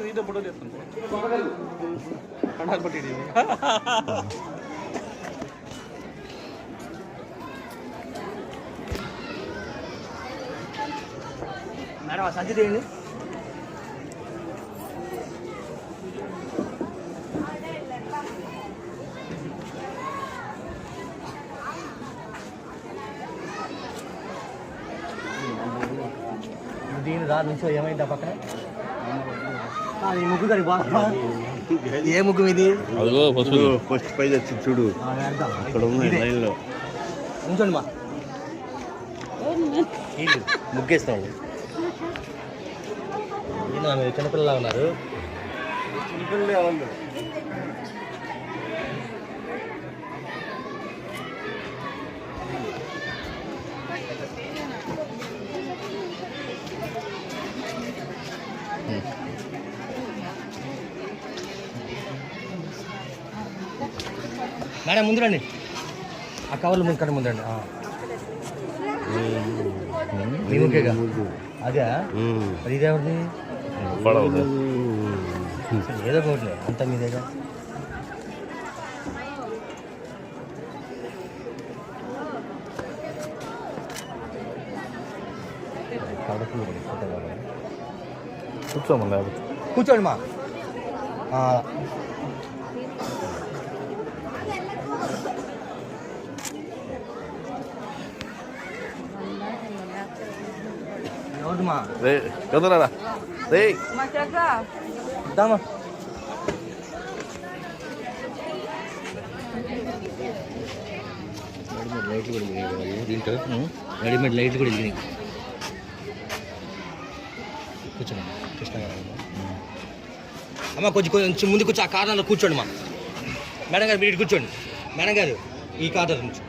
ಇದು ಬಿಡೋದು ಕಣ್ಣಾಗ್ಬಿಟ್ಟಿದ್ದೀವಿ. మేడం సంచి తీయండి. దీని దాని నుంచి ఏమైందా పక్కన ఈ ముగ్గు గారి బాగా ఏ ముగ్గు ఇది ఫస్ట్ పైన వచ్చి చూడు అక్కడ లైన్లో ఉంచండి మా ముగ్గేస్తాడు. మీరు చిన్నపిల్లలా ఉన్నారు. చిన్నపిల్లలే వాళ్ళు మేడం ముందు రండి. ఆ కవర్లు ముందు కంటే ముందండి. మీ ముఖ్యగా అదే అది ఇదేమిటి ఏదో ఒకటి అంత మీదేగా. కూర్చోమన్నా కూర్చోండి మా. ఎవరిమా కదరా దామా లైట్లు కూడా వెళ్ళినాయి దీంట్లో. రెడీమేడ్ లైట్లు కూడా వెళ్ళినాయి. కూర్చోండి కృష్ణ గారు. అమ్మ కొంచెం ముందు కూర్చో. ఆ కార్నర్లో కూర్చోండి మా. మేడం గారు మీరు కూర్చోండి. మేడం గారు ఈ కార్నర్ నుంచి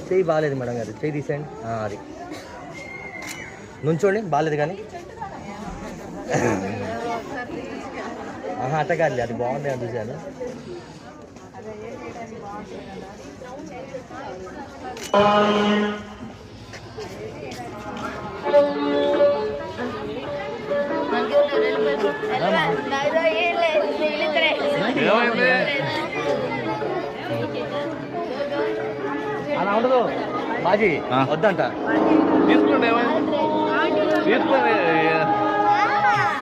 చెయ్యి బాగాలేదు మేడం గారు. చెయ్యి తీసేయండి. అది నుంచోండి. బాగాలేదు కానీ అట్ట కాదు అది బాగుంది అని చూశాను. అలా ఉండదు బాజీ వద్దంట. తీసుకోండి తీసుకోండి.